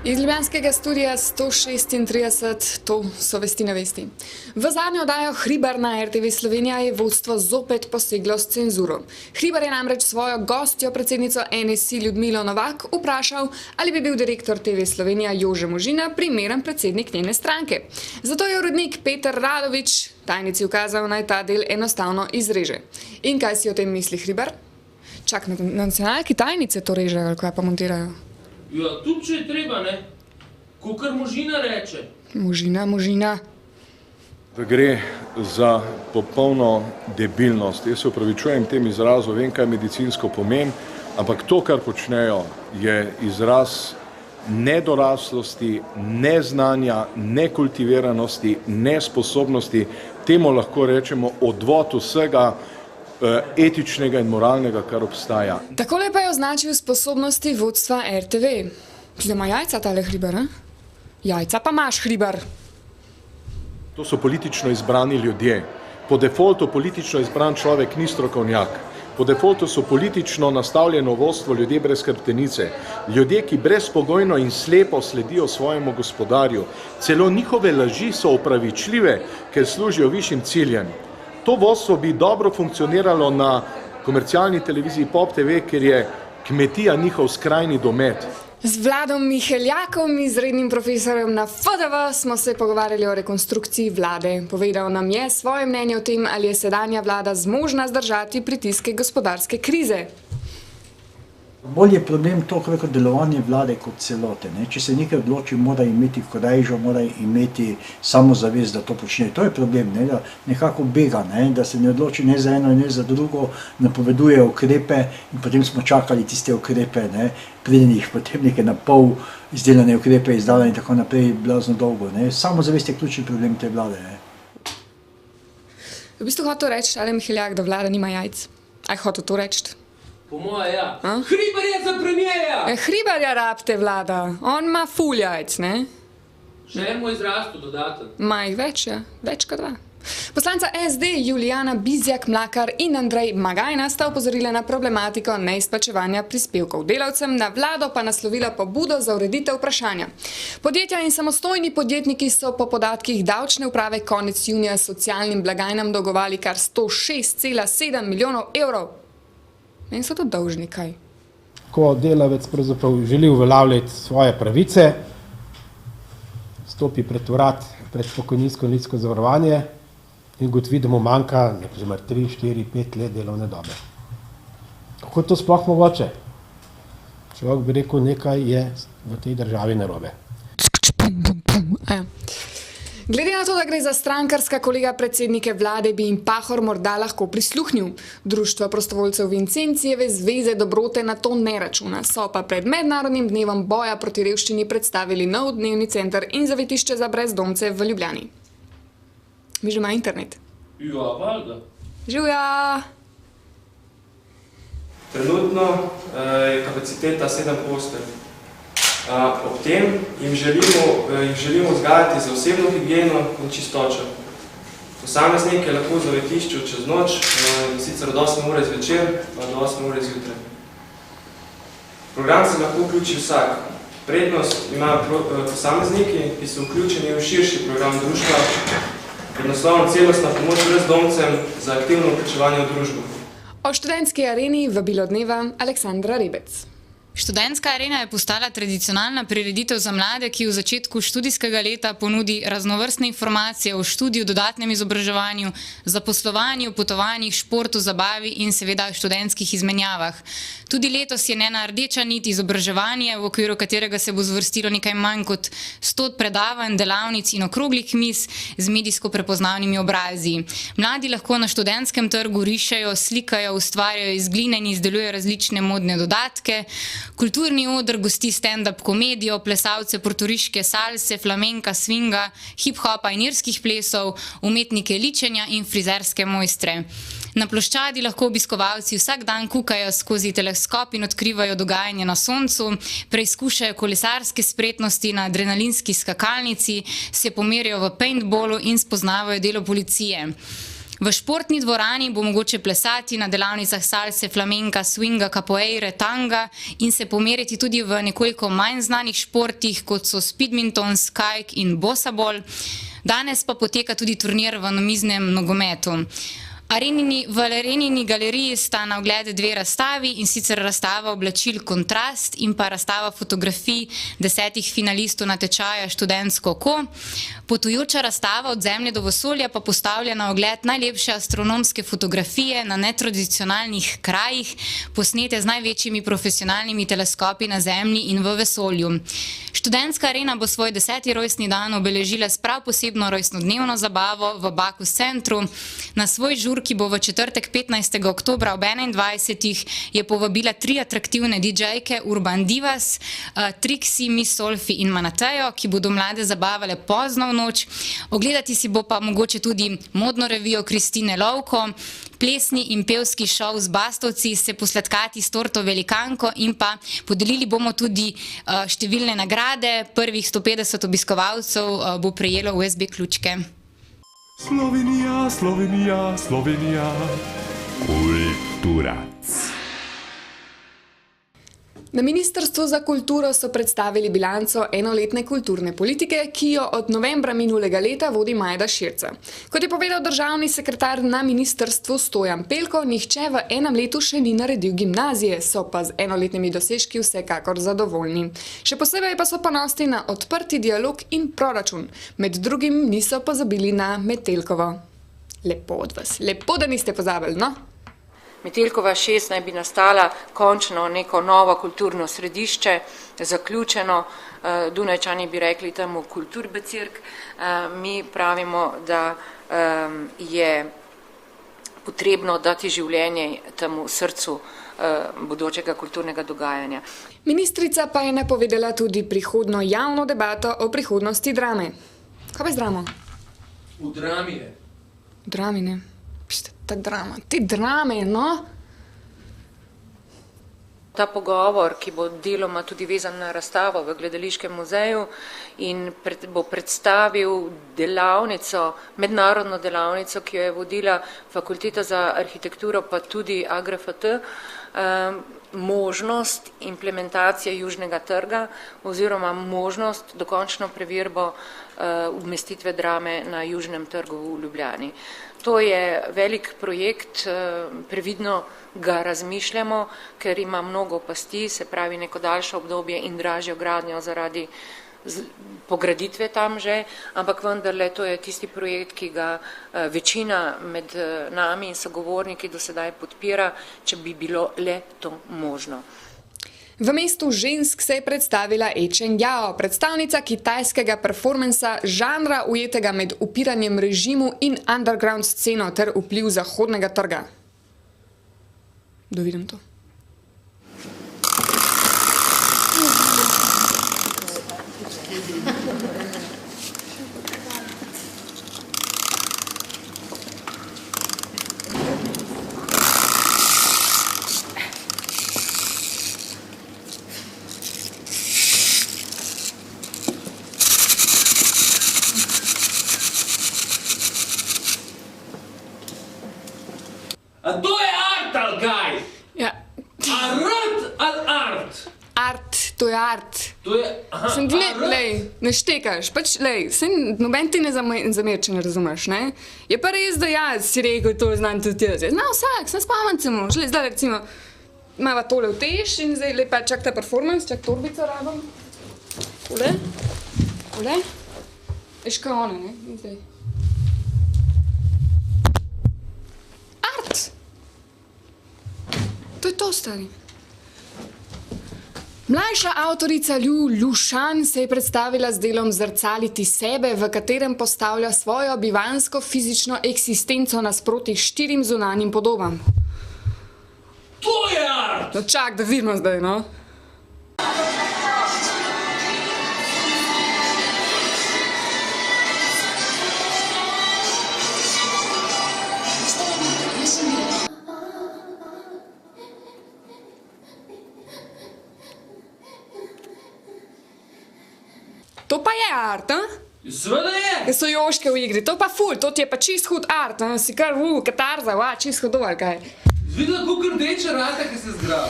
Iz ljubljanskega studia 136, to so Vesti na vesti. V zadnjo oddajo Hribar na RTV Slovenija je vodstvo zopet poseglo s cenzuro. Hribar je namreč svojo gostjo, predsednico NSI Ljudmilo Novak, vprašal, ali bi bil direktor TV Slovenija Jože Možina primeren predsednik njene stranke. Zato je urednik Peter Radovič tajnici ukazal, naj ta del enostavno izreže. In kaj si o tem misli Hribar? Čak, na nacionalki tajnice to režejo, ali kaj pa montirajo? Ja, tudi če je treba, ne? Kakor Možina reče. Možina. Da gre za popolno debilnost. Jaz se opravičujem tem izrazu, vem, kaj medicinsko pomeni, ampak to, kar počnejo, je izraz nedoraslosti, neznanja, nekultiviranosti, nesposobnosti. Temu lahko rečemo odvod vsega etičnega in moralnega, kar obstaja. Takole pa je označil sposobnosti vodstva RTV. Da ima jajca tale Hribar, Jajca pa imaš, Hribar. To so politično izbrani ljudje. Po defaultu politično izbran človek ni strokovnjak. Po defaultu so politično nastavljeno vodstvo ljudje brez hrbtenice. Ljudje, ki brezpogojno in slepo sledijo svojemu gospodarju. Celo njihove laži so opravičljive, ker služijo višjim ciljem. To vodstvo bi dobro funkcioniralo na komercialni televiziji Pop TV, ker je kmetija njihov skrajni domet. Z Vladom Miheljakom, izrednim profesorjem na FDV, smo se pogovarjali o rekonstrukciji vlade. Povedal nam je svoje mnenje o tem, ali je sedanja vlada zmožna zdržati pritiske gospodarske krize. Bolj je problem to, kako delovanje vlade kot celote. Če se nekaj odloči, mora imeti korajžo, mora imeti samozavest, da to počne. To je problem, da nekako bega, da se ne odloči ne za eno in ne za drugo, napoveduje ukrepe in potem smo čakali tiste ukrepe, preden jih potem neke na pol izdelane ukrepe izdala in tako naprej, blazno dolgo. Samozavest je ključni problem te vlade. V bistvu hotel reči, ali Miheljak, da vlada nima jajc. Aj hotel to reči? Po moje, ja. Hribar je za premijeja! Hribar je rabte vlada. On ima ful jajc, ne? Še en mu izrastu dodaten. Ma jih več, več kot dva. Poslanca SD Julijana Bizjak-Mlakar in Andrej Magajna sta opozorila na problematiko neizplačevanja prispevkov delavcem, na vlado pa naslovila pobudo za ureditev vprašanja. Podjetja in samostojni podjetniki so po podatkih davčne uprave konec junija socialnim blagajnam dolgovali kar 106,7 milijonov evrov. Meni so to dolžni, kaj? Ko delavec pravzaprav želi uveljavljati svoje pravice, stopi pred urad, pred pokojninsko in invalidsko zavarovanje in ugotovi, da mu manjka, na primer, 3, 4, 5 let delovne dobe. Kako je to sploh mogoče? Človek bi rekel, nekaj je v tej državi narobe. Glede na to, da gre za strankarska kolega predsednike vlade, bi jim Pahor morda lahko prisluhnil. Društvo prostovoljcev Vincencijeve zveze dobrote na to ne računa. So pa pred mednarodnim dnevom boja proti revščini predstavili nov dnevni center in zavetišče za brezdomce v Ljubljani. Mi že ima internet. Ja, valjda. Živja! Trenutno je kapaciteta 7 postelj. Ob tem jim želimo vzgajati za osebno higieno in čistočo. Posameznik je lahko v zavetišču čez noč, sicer od 8 ure zvečer pa do 8 ure zjutraj. Program se lahko vključi vsak. Prednost imajo posamezniki, ki so vključeni v širši program društva, pod naslovom Celostna pomoč brezdomcem za aktivno vključevanje v družbo. O študentski areni vabilo dneva Aleksandra Rebec. Študentska arena je postala tradicionalna prireditev za mlade, ki v začetku študijskega leta ponudi raznovrstne informacije o študiju, dodatnem izobraževanju, zaposlovanju, potovanjih, športu, zabavi in seveda študentskih izmenjavah. Tudi letos je njena rdeča nit izobraževanje, v okviru katerega se bo zvrstilo nekaj manj kot 100 predavanj, delavnic in okroglih miz z medijsko prepoznavnimi obrazi. Mladi lahko na študentskem trgu rišejo, slikajo, ustvarjajo iz gline in izdelujejo različne modne dodatke. Kulturni oder gosti stand-up komedijo, plesalce portoriške salse, flamenka, swinga, hip-hopa in irskih plesov, umetnike ličenja in frizerske mojstre. Na ploščadi lahko obiskovalci vsak dan kukajo skozi teleskop in odkrivajo dogajanje na soncu, preizkušajo kolesarske spretnosti na adrenalinski skakalnici, se pomerijo v paintballu in spoznavajo delo policije. V športni dvorani bo mogoče plesati na delavnicah salse, flamenka, swinga, capoeire, tanga in se pomeriti tudi v nekoliko manj znanih športih, kot so speedminton, skajk in bosabol. Danes pa poteka tudi turnir v namiznem nogometu. V Arenini galeriji sta na ogled dve razstavi, in sicer razstava oblačil Kontrast in pa razstava fotografij 10 finalistov natečaja Študentsko oko. Potujoča razstava Od zemlje do vesolja pa postavlja na ogled najlepše astronomske fotografije na netradicionalnih krajih, posnete z največjimi profesionalnimi teleskopi na Zemlji in v vesolju. Študentska arena bo svoj 10. rojstni dan obeležila s prav posebno rojstnodnevno zabavo v Bakus centru. Na svoj žur, ki bo v četrtek 15. oktobra ob 21. je povabila 3 atraktivne DJ-ke Urban Divas, Trixie, Miss Solfi in Manatejo, ki bodo mlade zabavale pozno v noč. Ogledati si bo pa mogoče tudi modno revijo Kristine Lovko, plesni in pevski šov z Bastovci, se posladkati s torto Velikanko in pa podelili bomo tudi številne nagrade. Prvih 150 obiskovalcev bo prejelo USB ključke. Slovenija, Slovenija, Slovenija. Kultura. Na Ministrstvu za kulturo so predstavili bilanco enoletne kulturne politike, ki jo od novembra minulega leta vodi Majda Širca. Kot je povedal državni sekretar na ministrstvu Stojan Pelko, nihče v enem letu še ni naredil gimnazije, so pa z enoletnimi dosežki vsekakor zadovoljni. Še posebej pa so ponosni na odprti dialog in proračun. Med drugim niso pozabili na Metelkovo. Lepo od vas, lepo, da niste pozabili, no? Metelkova 6 naj bi nastala končno neko novo kulturno središče, zaključeno, Dunajčani bi rekli temu kulturbecirk. Mi pravimo, da je potrebno dati življenje temu srcu bodočega kulturnega dogajanja. Ministrica pa je napovedala tudi prihodno javno debato o prihodnosti drame. Kaj pa z dramo? V drami je. Drami, ne? Ta drama, te drame, no? Ta pogovor, ki bo deloma tudi vezan na razstavo v Gledališkem muzeju in bo predstavil delavnico, mednarodno delavnico, ki jo je vodila Fakulteta za arhitekturo, pa tudi AGRFT, možnost implementacije južnega trga oziroma možnost dokončno preverbo umestitve drame na južnem trgu v Ljubljani. To je velik projekt, previdno ga razmišljamo, ker ima mnogo pasti, se pravi neko daljše obdobje in dražjo gradnjo zaradi pograditve tam že, ampak vendarle to je tisti projekt, ki ga večina med nami in sogovorniki do sedaj podpira, če bi bilo le to možno. V mestu žensk se je predstavila Chen Yao, predstavnica kitajskega performansa, žanra ujetega med upiranjem režimu in underground sceno ter vpliv zahodnega trga. Dovidim to. A to je art ali kaj? Ja. Art? Art, to je art. To je... Sem ti ne štekaš, pač noben ti ne zamer, če ne razumeš, ne? Je pa res, da jaz si rekel, to znam tudi jaz. Znam vsak, sem spamen se mu. Zdaj recimo, imava tole vteš in zdaj lepa čak ta performance, čak torbico rabim. Tole. Veš kaj one, ne? In zdaj. Art! To je to, stari. Mlajša avtorica Liu Lušan se je predstavila z delom Zrcaliti sebe, v katerem postavlja svojo bivansko fizično eksistenco nasproti 4 zunanjim podobam. To je art! No čak, da vidimo zdaj, no. art, a? Seveda je! So joške v igri, to pa ful, to ti je pa čist hud art, a? Si kar, katarza, čist hudo, ali kaj. Zvidela kukor rdeča rata, ki se zgra.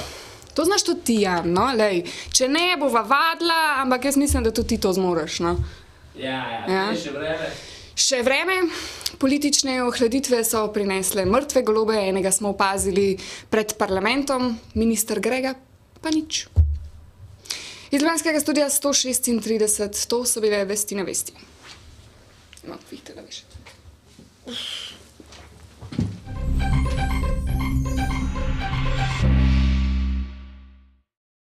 To znaš tudi ti, Jan, no, lej. Če ne bova vadila, ampak jaz mislim, da tudi ti to zmoreš, no. Ja, še vreme. Še vreme, politične ohladitve so prinesle mrtve golobe, enega smo opazili pred parlamentom, minister Grega pa nič. Iz Ljubljanskega studia 136, to so bile vesti na vesti. No, vidite, da veš.